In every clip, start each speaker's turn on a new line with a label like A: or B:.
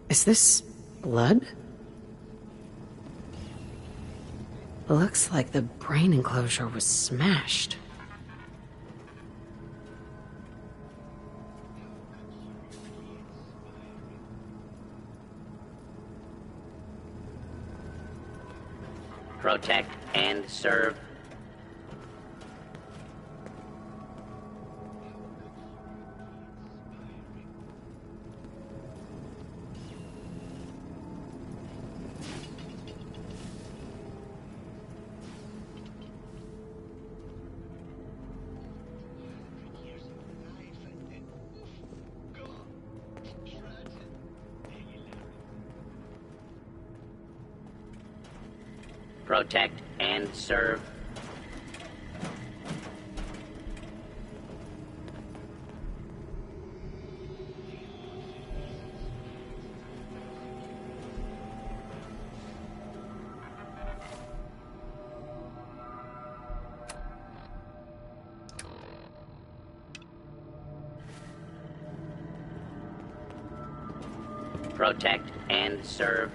A: Is this blood? Looks like the brain enclosure was smashed.
B: Protect and serve. Protect and serve. Protect and serve.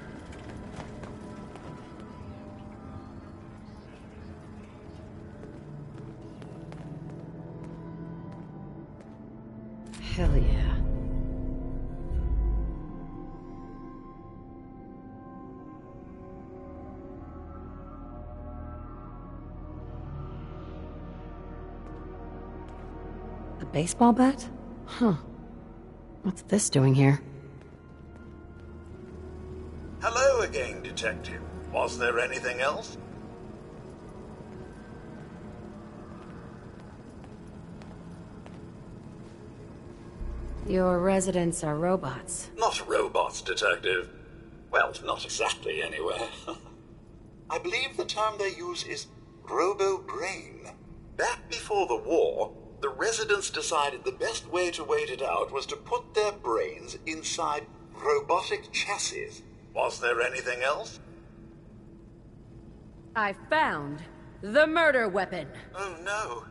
A: Hell yeah. A baseball bat? Huh. What's this doing here?
C: Hello again, Detective. Was there anything else?
A: Your residents are robots.
C: Not robots, Detective. Well, not exactly, anyway. I believe the term they use is robo-brain. Back before the war, the residents decided the best way to wait it out was to put their brains inside robotic chassis. Was there anything else?
A: I found the murder weapon.
C: Oh, no.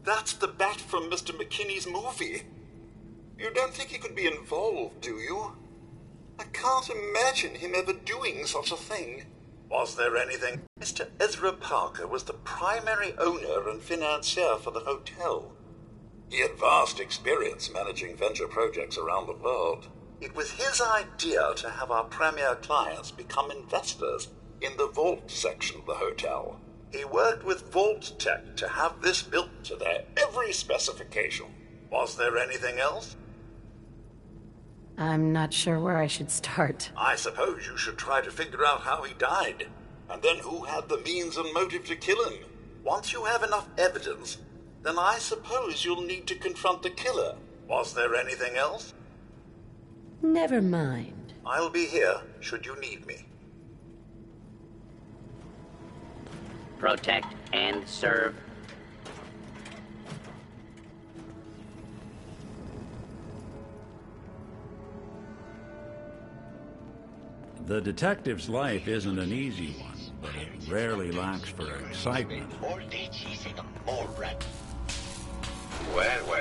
C: That's the bat from Mr. McKinney's movie. You don't think he could be involved, do you? I can't imagine him ever doing such a thing. Was there anything? Mr. Ezra Parker was the primary owner and financier for the hotel. He had vast experience managing venture projects around the world. It was his idea to have our premier clients become investors in the vault section of the hotel. He worked with Vault Tech to have this built to their every specification. Was there anything else?
A: I'm not sure where I should start.
C: I suppose you should try to figure out how he died, and then who had the means and motive to kill him. Once you have enough evidence, then I suppose you'll need to confront the killer. Was there anything else?
A: Never mind.
C: I'll be here, should you need me.
B: Protect and serve.
D: The detective's life isn't an easy one, but it rarely lacks for excitement.
E: All day chasing more rat. Well.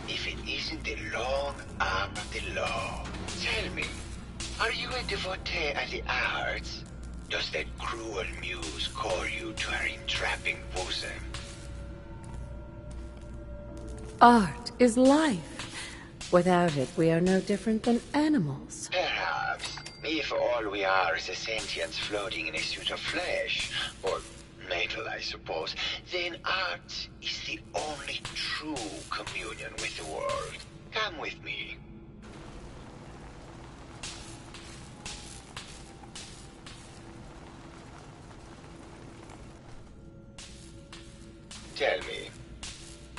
E: If it isn't the long arm of the law. Tell me, are you a devotee of the arts? Does that cruel muse call you to her entrapping bosom?
A: Art is life. Without it, we are no different than animals.
E: Perhaps, if all we are is a sentience floating in a suit of flesh, or metal, I suppose, then art is the only true communion with the world. Come with me. Tell me,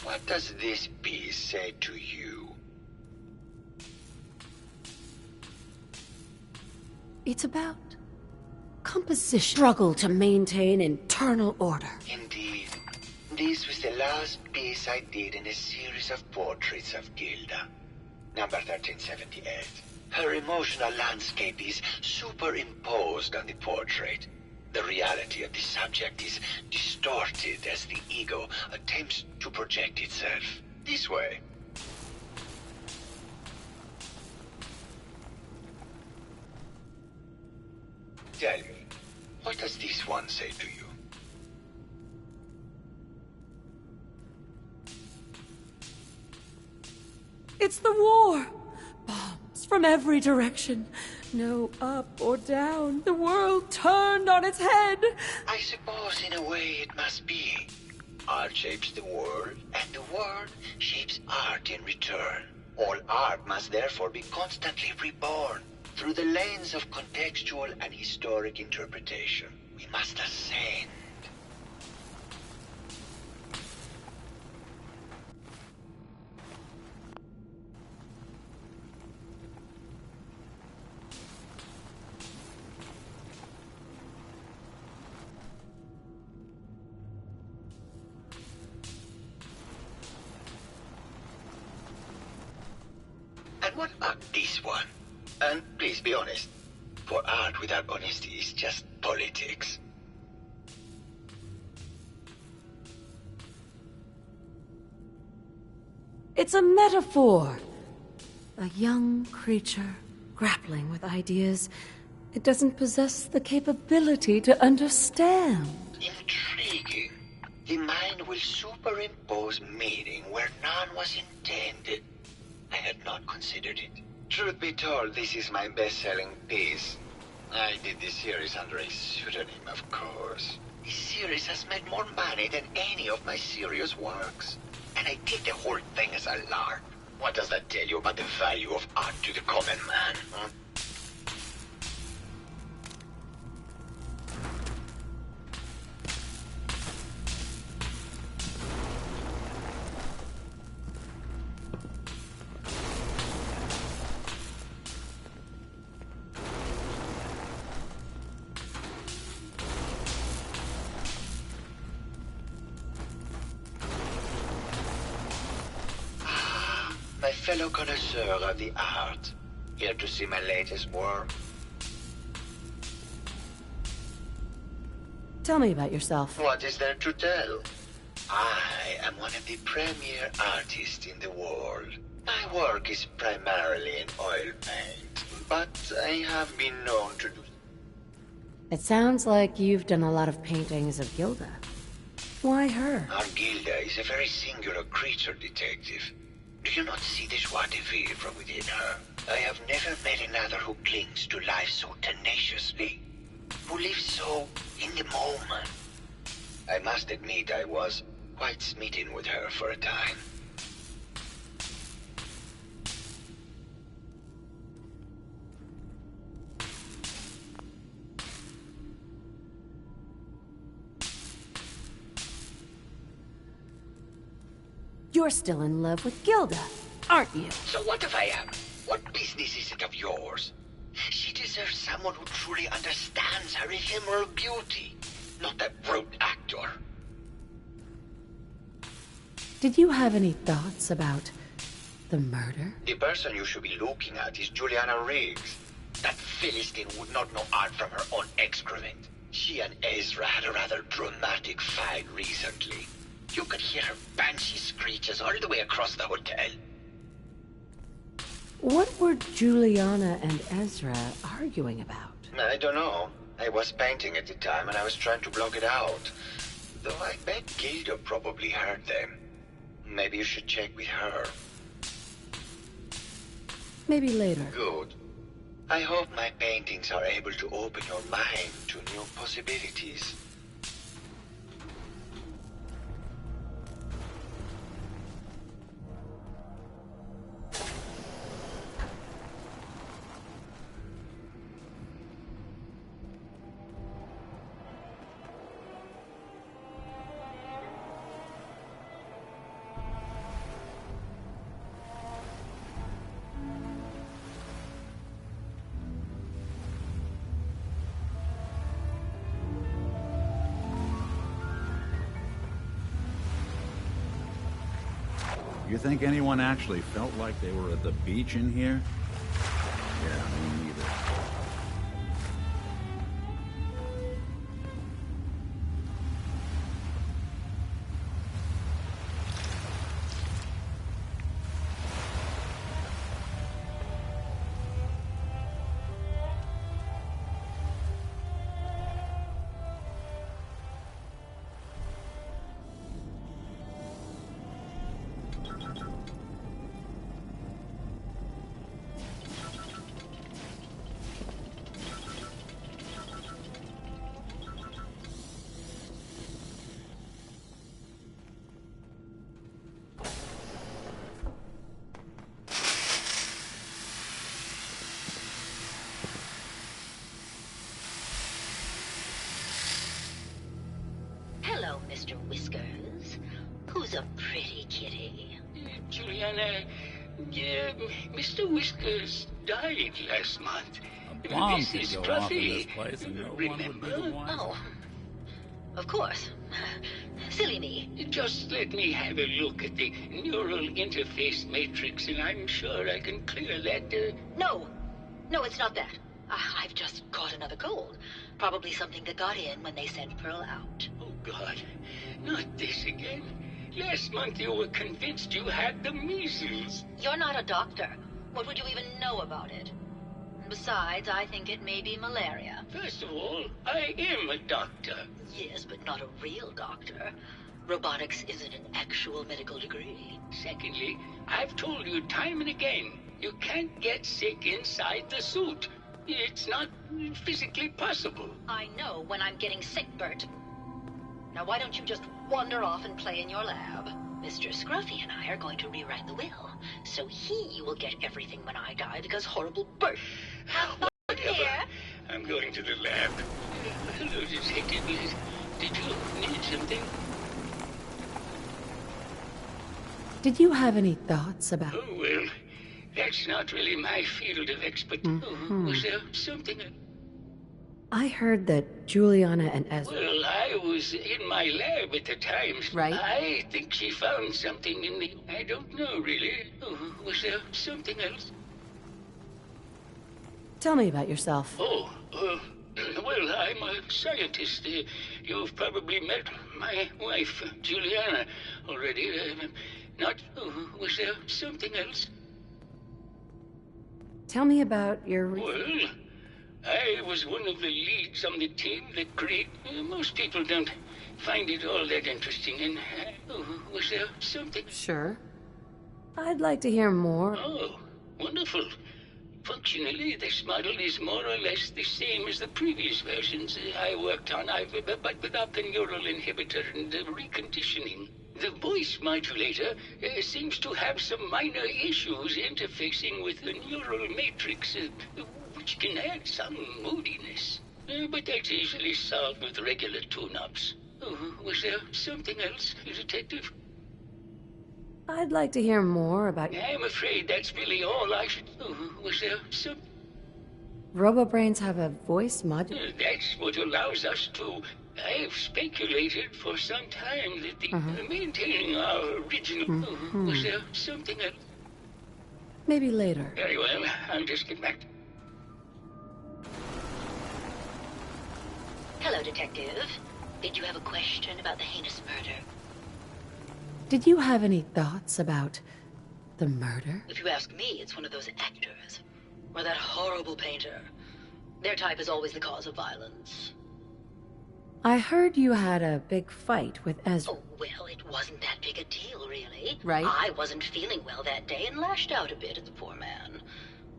E: what does this piece say to you?
A: It's about composition. Struggle to maintain internal order.
E: Indeed. This was the last piece I did in a series of portraits of Gilda. Number 1378. Her emotional landscape is superimposed on the portrait. The reality of the subject is distorted as the ego attempts to project itself. This way. Tell me, what does this one say to you?
A: It's the war! Bombs from every direction. No up or down. The world turned on its head.
E: I suppose in a way it must be. Art shapes the world, and the world shapes art in return. All art must therefore be constantly reborn through the lens of contextual and historic interpretation. We must ascend. And what about this one? And please be honest, for art without honesty is just politics.
A: It's a metaphor. A young creature grappling with ideas it doesn't possess the capability to understand.
E: Intriguing. The mind will superimpose meaning where none was intended. I had not considered it. Truth be told, this is my best-selling piece. I did this series under a pseudonym, of course. This series has made more money than any of my serious works. And I did the whole thing as a lark. What does that tell you about the value of art to the common man, huh? My fellow connoisseur of the art, here to see my latest work.
A: Tell me about yourself.
E: What is there to tell? I am one of the premier artists in the world. My work is primarily in oil paint, but I have been known to do...
A: It sounds like you've done a lot of paintings of Gilda. Why her?
E: Our Gilda is a very singular creature, detective. Do you not see the joie de vivre from within her? I have never met another who clings to life so tenaciously, who lives so in the moment. I must admit I was quite smitten with her for a time.
A: You're still in love with Gilda, aren't you?
E: So what if I am? What business is it of yours? She deserves someone who truly understands her ephemeral beauty, not that brute actor.
A: Did you have any thoughts about the murder?
E: The person you should be looking at is Juliana Riggs. That Philistine would not know art from her own excrement. She and Ezra had a rather dramatic fight recently. You could hear her banshee screeches all the way across the hotel.
A: What were Juliana and Ezra arguing about?
E: I don't know. I was painting at the time and I was trying to block it out. Though I bet Gilda probably heard them. Maybe you should check with her.
A: Maybe later.
E: Good. I hope my paintings are able to open your mind to new possibilities.
D: You think anyone actually felt like they were at the beach in here? Yeah, me neither.
F: Juliana, Mr. Whiskers died last month.
D: A bomb could
F: Mrs.
D: go off in
F: Fluffy,
D: this place and no one would be the
F: remember?
D: wiser.
G: Oh. Of course. Silly me.
F: Just let me have a look at the neural interface matrix, and I'm sure I can clear that.
G: No. No, it's not that. I've just caught another cold. Probably something that got in when they sent Pearl out.
F: Oh, God. Not this again. Last month you were convinced you had the measles.
G: You're not a doctor. What would you even know about it? Besides, I think it may be malaria.
F: First of all, I am a doctor.
G: Yes, but not a real doctor. Robotics isn't an actual medical degree.
F: Secondly, I've told you time and again, you can't get sick inside the suit. It's not physically possible.
G: I know when I'm getting sick, Bert. Now why don't you just wander off and play in your lab? Mr. Scruffy and I are going to rewrite the will, so he will get everything when I die because horrible Bert. Have fun here.
F: I'm going to the lab. Hello, Detective. Did you need something?
A: Did you have any thoughts about...
F: Oh, well, that's not really my field of expertise. Was there something...
A: I heard that Juliana and Ezra...
F: Well, I was in my lab at the time.
A: Right.
F: I think she found something in the... I don't know, really. Was there something else?
A: Tell me about yourself.
F: Oh, well, I'm a scientist. You've probably met my wife, Juliana, already. Was there something else?
A: Tell me about your...
F: Well, I was one of the leads on the team that created... most people don't find it all that interesting, and... was there something...
A: Sure. I'd like to hear more.
F: Oh, wonderful. Functionally, this model is more or less the same as the previous versions I worked on, but without the neural inhibitor and the reconditioning. The voice modulator seems to have some minor issues interfacing with the neural matrix, which can add some moodiness. But that's easily solved with regular tune-ups. Was there something else, Detective?
A: I'd like to hear more about...
F: I'm afraid that's really all I should... was there some...
A: Robobrains have a voice modulator?
F: That's what allows us to... I've speculated for some time that the... maintaining our original... was there something else?
A: Maybe later.
F: Very well, I'll just get back.
G: Hello, Detective. Did you have a question about the heinous murder?
A: Did you have any thoughts about the murder?
G: If you ask me, it's one of those actors. Or that horrible painter. Their type is always the cause of violence.
A: I heard you had a big fight with Ezra.
G: Oh, well, it wasn't that big a deal, really.
A: Right.
G: I wasn't feeling well that day and lashed out a bit at the poor man.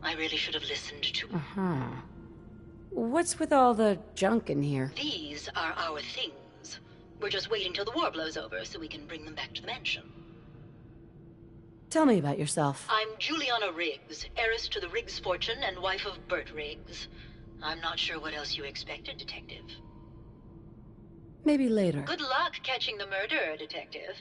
G: I really should have listened to...
A: What's with all the junk in here?
G: These are our things. We're just waiting till the war blows over so we can bring them back to the mansion.
A: Tell me about yourself.
G: I'm Juliana Riggs, heiress to the Riggs fortune and wife of Bert Riggs. I'm not sure what else you expected, Detective.
A: Maybe later.
G: Good luck catching the murderer, Detective.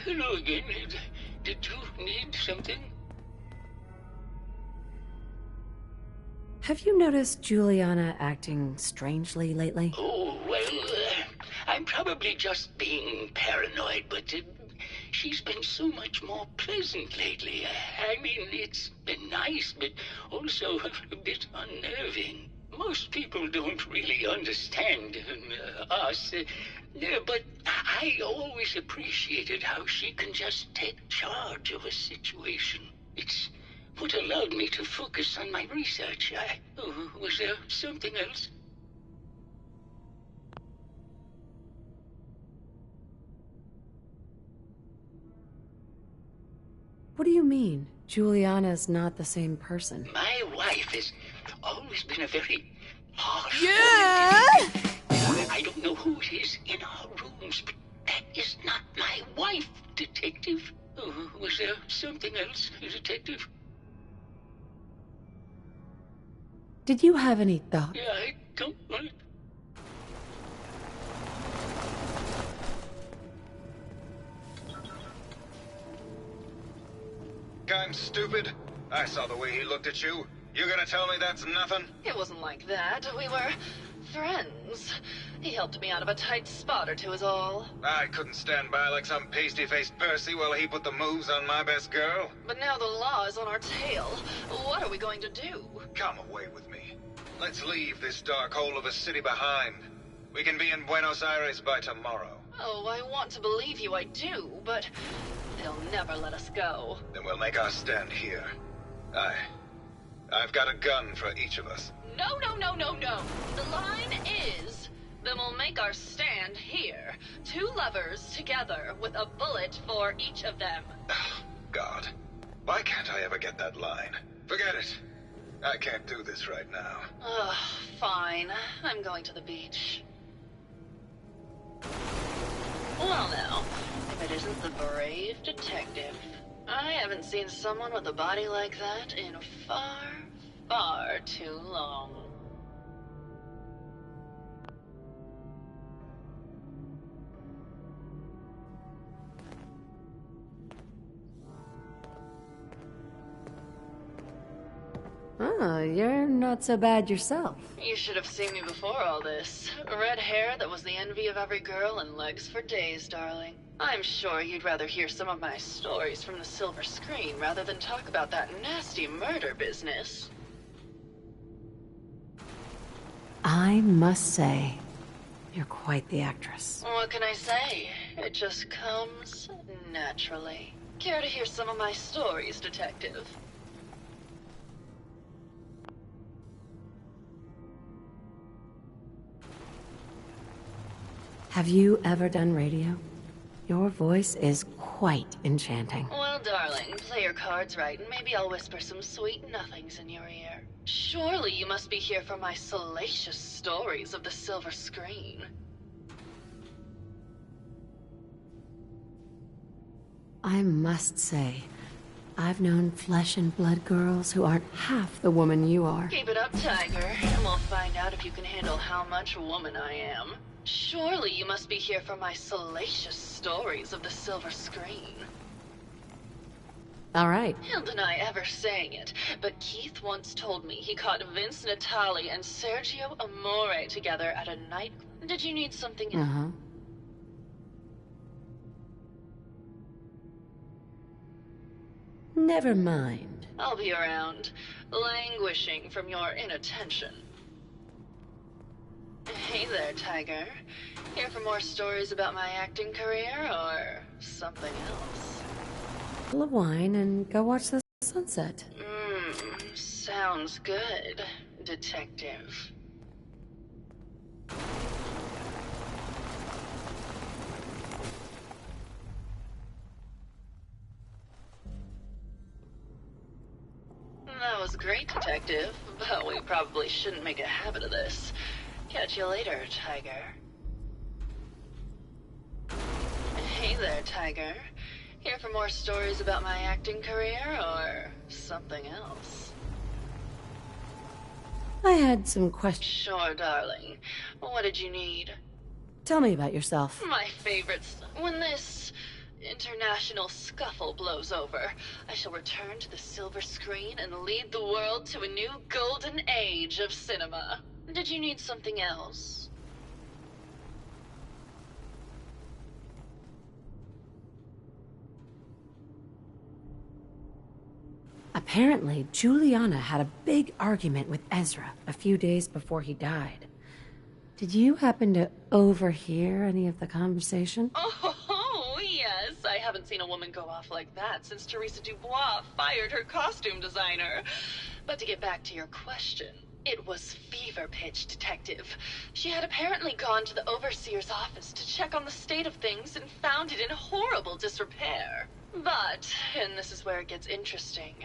F: Hello again. Did you need something?
A: Have you noticed Juliana acting strangely lately?
F: Oh, well, I'm probably just being paranoid, but she's been so much more pleasant lately. I mean, it's been nice, but also a bit unnerving. Most people don't really understand us, but I always appreciated how she can just take charge of a situation. It's what allowed me to focus on my research. Was there something else?
A: What do you mean? Juliana's not the same person.
F: My wife has always been a very harsh
A: Yeah!
F: I don't know who it is in our rooms, but that is not my wife, Detective. Oh, was there something else, Detective?
A: Did you have any thought?
F: Yeah, I don't want.
H: I'm stupid. I saw the way he looked at you. You gonna tell me that's nothing?
G: It wasn't like that. We were friends. He helped me out of a tight spot or two is all.
H: I couldn't stand by like some pasty-faced Percy while he put the moves on my best girl.
G: But now the law is on our tail. What are we going to do?
H: Come away with me. Let's leave this dark hole of a city behind. We can be in Buenos Aires by tomorrow.
G: Oh, I want to believe you, I do, but they'll never let us go.
H: Then we'll make our stand here. I've got a gun for each of us.
G: No. The line is, then we'll make our stand here. 2 lovers together with a bullet for each of them.
H: God. Why can't I ever get that line? Forget it. I can't do this right now.
G: Ugh, fine. I'm going to the beach. Well now, if it isn't the brave detective. I haven't seen someone with a body like that in far too long.
A: Oh, you're not so bad yourself.
G: You should have seen me before all this. Red hair that was the envy of every girl and legs for days, darling. I'm sure you'd rather hear some of my stories from the silver screen rather than talk about that nasty murder business.
A: I must say, you're quite the actress.
G: What can I say? It just comes naturally. Care to hear some of my stories, Detective?
A: Have you ever done radio? Your voice is quite enchanting.
G: Well, darling, play your cards right, and maybe I'll whisper some sweet nothings in your ear. Surely you must be here for my salacious stories of the silver screen.
A: I must say, I've known flesh and blood girls who aren't half the woman you are.
G: Keep it up, Tiger, and we'll find out if you can handle how much woman I am. Surely you must be here for my salacious stories of the silver screen.
A: All right.
G: He'll deny ever saying it, but Keith once told me he caught Vince Natali and Sergio Amore together at a night. Did you need something?
A: Uh-huh. Never mind.
G: I'll be around, languishing from your inattention. Hey there, Tiger. Here for more stories about my acting career, or something else?
A: A bottle of wine and go watch the sunset.
G: Sounds good, Detective. That was great, Detective, but we probably shouldn't make a habit of this. Catch you later, Tiger. Hey there, Tiger. Here for more stories about my acting career, or something else?
A: I had some questions.
G: Sure, darling. What did you need?
A: Tell me about yourself.
G: My favorites. When this international scuffle blows over, I shall return to the silver screen and lead the world to a new golden age of cinema. Did you need something else?
A: Apparently, Juliana had a big argument with Ezra a few days before he died. Did you happen to overhear any of the conversation?
G: Oh, yes. I haven't seen a woman go off like that since Teresa Dubois fired her costume designer. But to get back to your question, it was fever pitch, Detective. She had apparently gone to the overseer's office to check on the state of things and found it in horrible disrepair.
I: But, and this is where it gets interesting,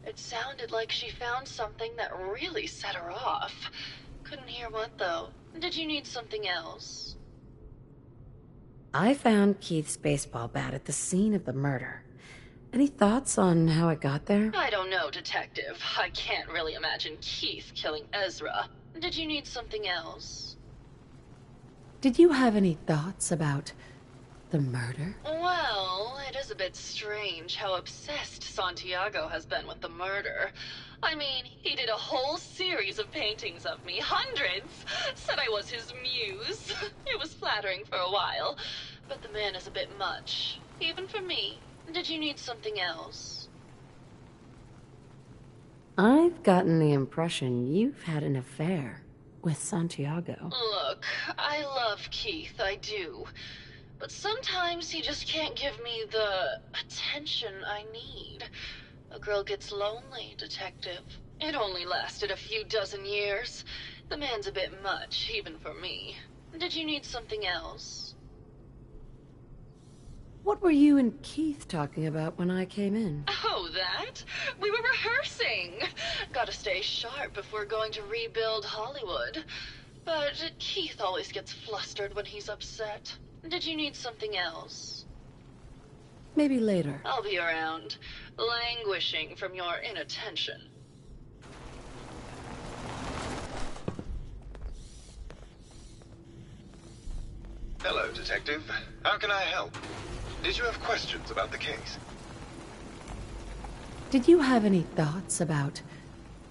I: it sounded like she found something that really set her off. Couldn't hear what, though. Did you need something else?
A: I found Keith's baseball bat at the scene of the murder. Any thoughts on how it got there?
I: I don't know, Detective. I can't really imagine Keith killing Ezra. Did you need something else?
A: Did you have any thoughts about the murder?
I: Well, it is a bit strange how obsessed Santiago has been with the murder. I mean, he did a whole series of paintings of me, hundreds. Said I was his muse. It was flattering for a while, but the man is a bit much, even for me. Did you need something else?
A: I've gotten the impression you've had an affair with Santiago.
I: Look, I love Keith, I do. But sometimes he just can't give me the attention I need. A girl gets lonely, Detective. It only lasted a few dozen years. The man's a bit much, even for me. Did you need something else?
A: What were you and Keith talking about when I came in?
I: Oh, that? We were rehearsing. Gotta stay sharp if we're going to rebuild Hollywood. But Keith always gets flustered when he's upset. Did you need something else?
A: Maybe later.
I: I'll be around, languishing from your inattention.
H: Hello, Detective. How can I help? Did you have questions about the case?
A: Did you have any thoughts about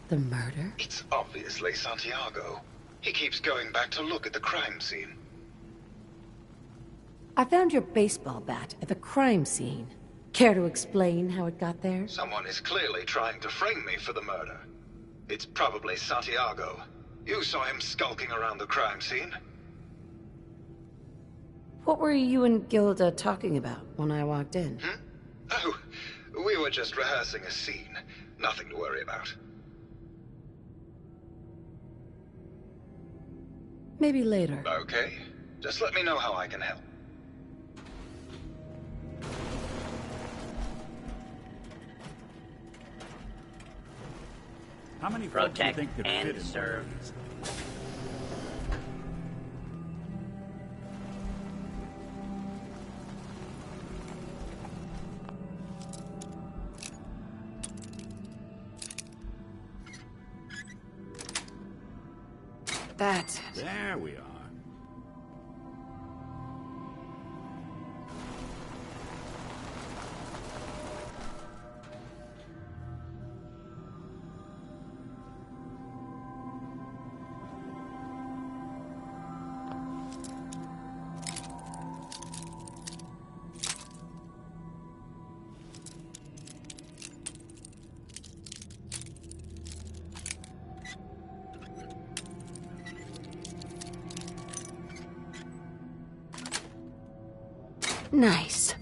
A: the murder?
H: It's obviously Santiago. He keeps going back to look at the crime scene.
A: I found your baseball bat at the crime scene. Care to explain how it got there?
H: Someone is clearly trying to frame me for the murder. It's probably Santiago. You saw him skulking around the crime scene.
A: What were you and Gilda talking about when I walked in?
H: Oh, we were just rehearsing a scene. Nothing to worry about.
A: Maybe later.
H: Okay. Just let me know how I can help.
D: How many folks do you
B: Protect
D: think could
B: and
D: fit in
B: serve.
D: one of these?
A: That's it.
D: There we are.
A: Nice.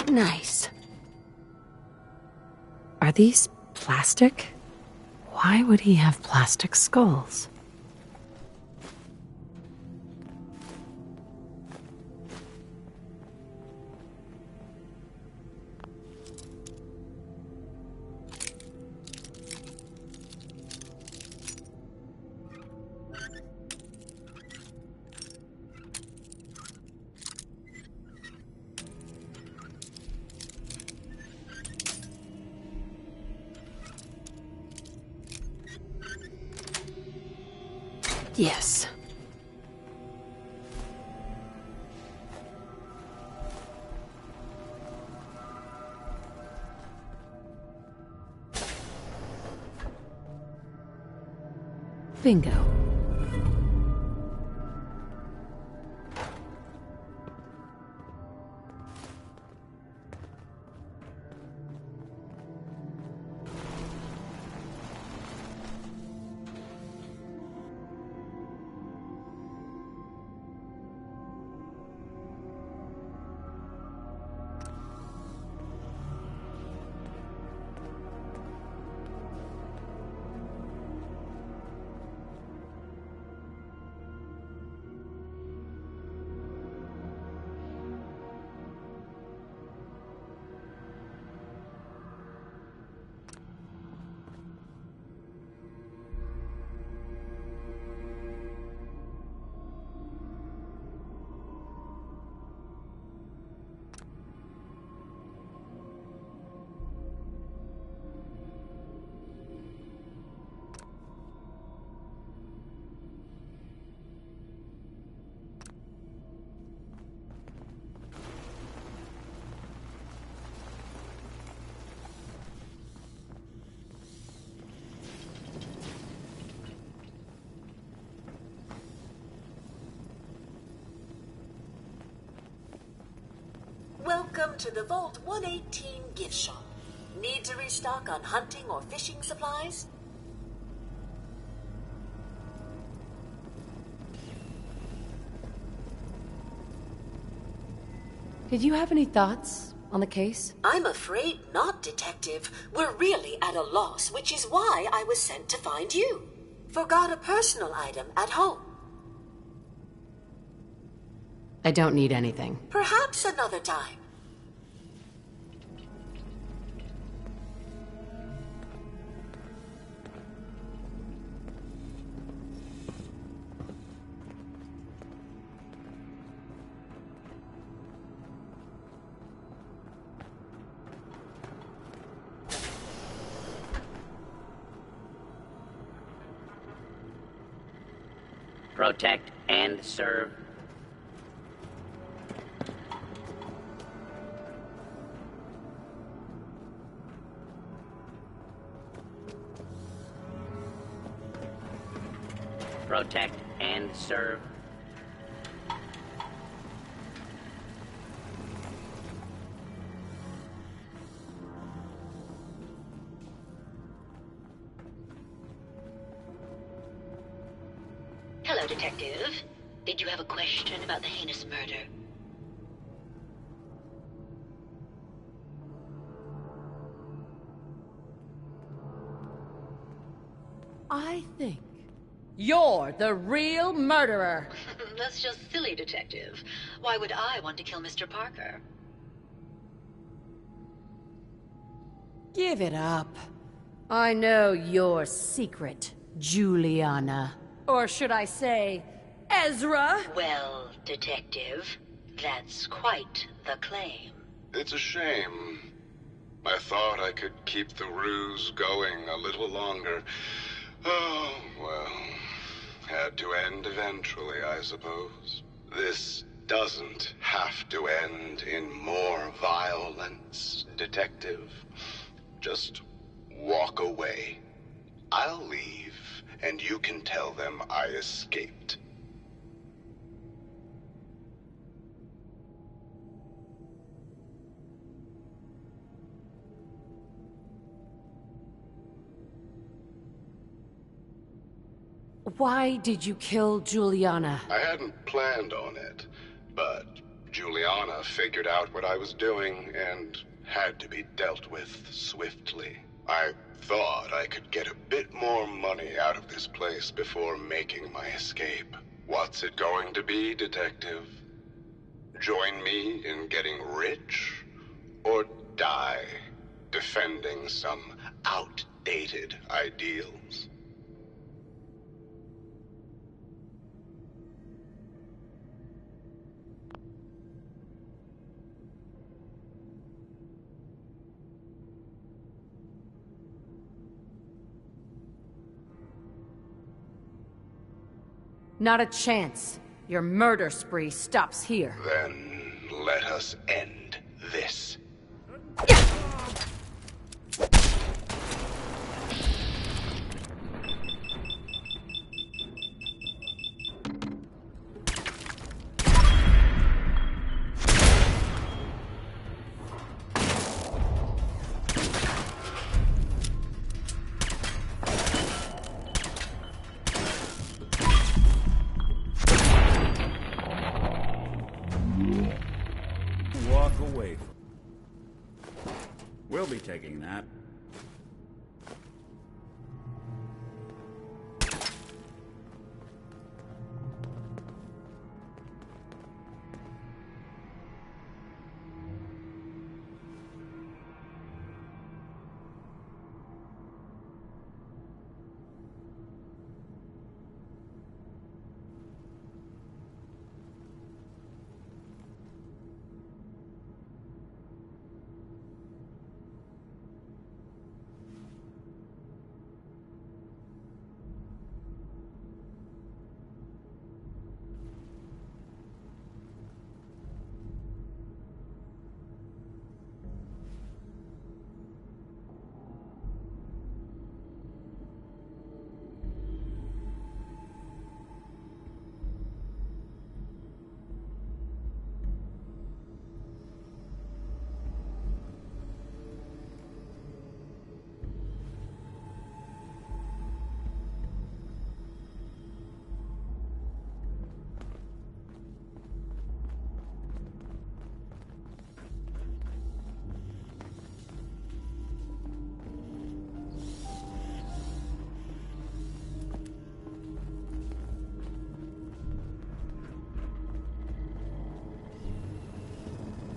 A: Nice. Are these plastic? Why would he have plastic skulls? Yes. Bingo.
J: Welcome to the Vault 118 gift shop. Need to restock on hunting or fishing supplies?
A: Did you have any thoughts on the case?
J: I'm afraid not, Detective. We're really at a loss, which is why I was sent to find you. Forgot a personal item at home.
A: I don't need anything.
J: Perhaps another time.
B: Protect and serve. Protect and serve.
G: Hello, Detective. Did you have a question about the heinous murder?
A: I think you're the real murderer.
G: That's just silly, Detective. Why would I want to kill Mr. Parker?
A: Give it up. I know your secret, Juliana. Or should I say, Ezra?
G: Well, Detective, that's quite the claim.
K: It's a shame. I thought I could keep the ruse going a little longer. Oh, well, had to end eventually, I suppose. This doesn't have to end in more violence, Detective. Just walk away. I'll leave, and you can tell them I escaped.
A: Why did you kill Juliana?
K: I hadn't planned on it, but Juliana figured out what I was doing and had to be dealt with swiftly. I thought I could get a bit more money out of this place before making my escape. What's it going to be, Detective? Join me in getting rich? Or die defending some outdated ideals?
A: Not a chance. Your murder spree stops here.
K: Then let us end this.
D: be taking that.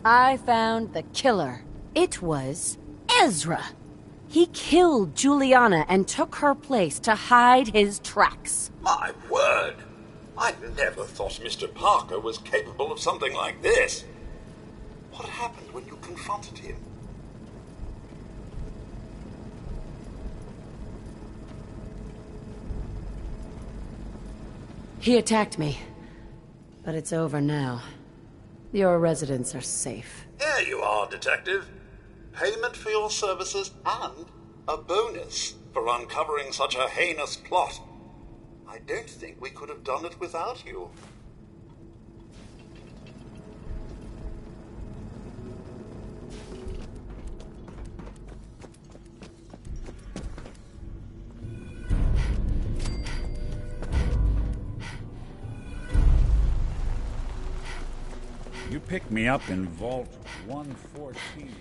A: I found the killer. It was Ezra. He killed Juliana and took her place to hide his tracks.
C: My word! I never thought Mr. Parker was capable of something like this. What happened when you confronted him?
A: He attacked me. But it's over now. Your residents are safe.
C: Here you are, Detective. Payment for your services and a bonus for uncovering such a heinous plot. I don't think we could have done it without you.
D: You picked me up in Vault 114.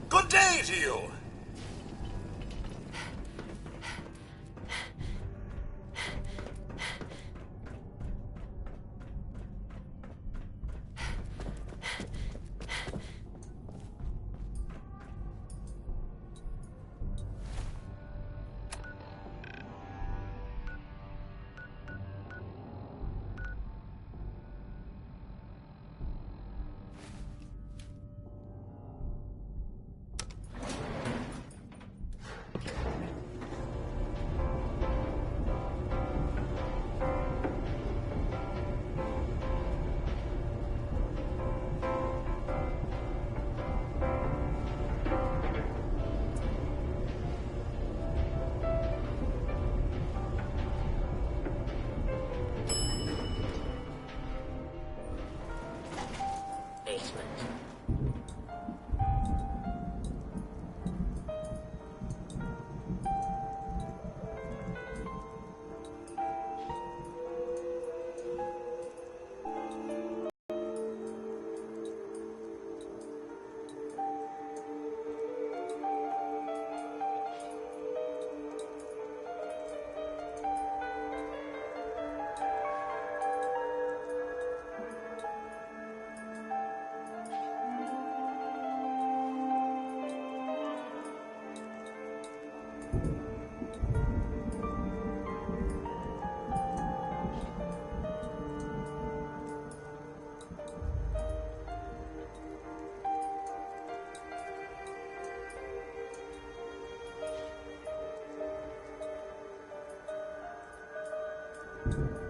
C: Good day to you!
A: you